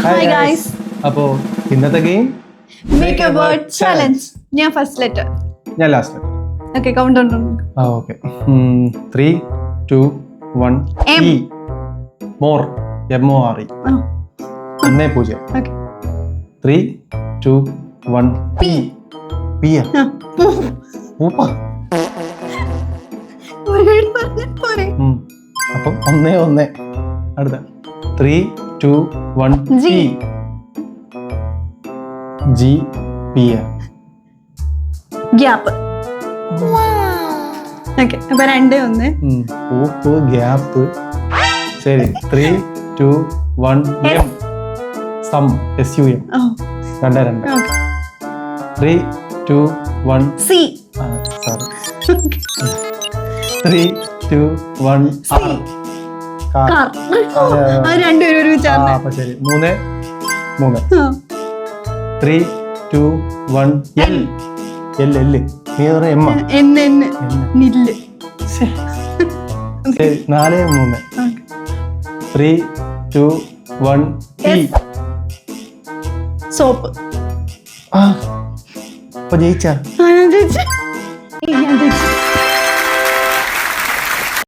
Hi guys. അപ്പോ ഇന്നത്തെ game Make a word challenge. ഞാൻ ഫസ്റ്റ് ലെറ്റർ. ഞാൻ last okay countdown. Okay 3 2 1 M. E മോർ MOR 1 0. Okay. 3 2 1 P P പൂപ്പ. Word പറഞ്ഞാ പോരെ. അപ്പം 1 1 അടുത്ത 3 2 1 G. G P gap. Okay അപ്പോൾ 2 1. പൂപ്പ് ഗ്യാപ്പ്. ശരി 3 2 1 M sum SUM. 2 2. Okay. 3 2 1 C. Sorry 3 2 1 R car. Car. ആ രണ്ടുപേരും ഒരുമിച്ചാണ്. അപ്പൊ ശരി 3 3 3 2 1 L L L നീ പറഞ്ഞ എമ്മ എന്നെ നില്ല്. ശരി 4 3 3 2 1 T സോപ്പ്. അപ്പൊ ജയിച്ചാ ഞാൻ